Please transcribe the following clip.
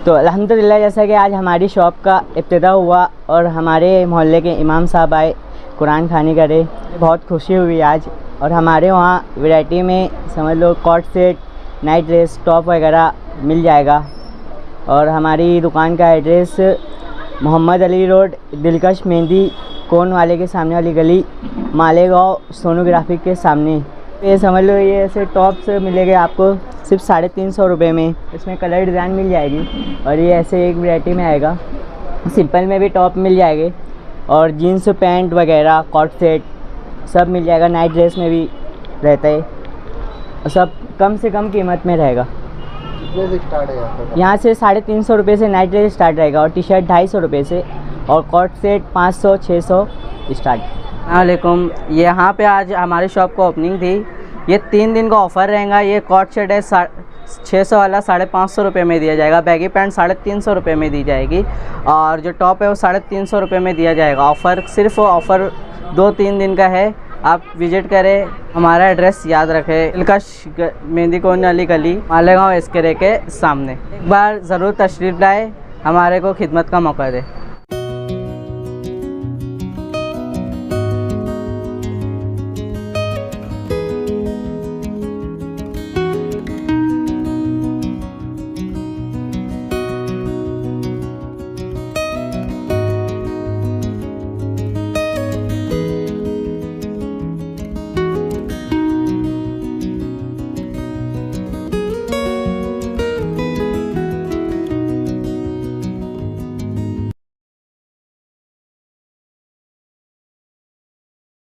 तो अल्हम्दुलिल्लाह जैसा कि आज हमारी शॉप का इब्तिदा हुआ और हमारे मोहल्ले के इमाम साहब आए कुरान खानी करे, बहुत खुशी हुई आज। और हमारे वहाँ वैरायटी में समझ लो co-ord set, night dress, top वगैरह मिल जाएगा। और हमारी दुकान का एड्रेस मोहम्मद अली रोड, दिलकश मेहंदी कोन वाले के सामने वाली गली, मालेगांव सोनोग्राफी के सामने। ये समझ लो ये ऐसे टॉप्स मिलेंगे आपको सिर्फ 350 रुपये में। इसमें कलर डिज़ाइन मिल जाएगी और ये ऐसे एक वैरायटी में आएगा। सिंपल में भी टॉप मिल जाएंगे और जीन्स पैंट वगैरह, कॉट सेट सब मिल जाएगा। नाइट ड्रेस में भी रहता है, सब कम से कम कीमत में रहेगा। कितने से स्टार्ट है यहाँ से 350 रुपये से नाइट ड्रेस स्टार्ट रहेगा और टी शर्ट 250 रुपये से और कॉट सेट 500-600 स्टार्ट। वालेकुम, यहाँ पे आज हमारी शॉप को ओपनिंग थी। ये 3 दिन का ऑफ़र रहेगा। ये कॉट सेट है 600 वाला 550 रुपये में दिया जाएगा। बैगी पैंट 350 रुपये में दी जाएगी और जो टॉप है वो 350 रुपये में दिया जाएगा। ऑफ़र सिर्फ ऑफ़र 2-3 दिन का है। आप विज़िट करें, हमारा एड्रेस याद रखें, दिलकश मेहंदी कोन वाली गली, मालेगांव एस्केरे के सामने। एक बार ज़रूर तशरीफ़ लाए, हमारे को खिदमत का मौका दें।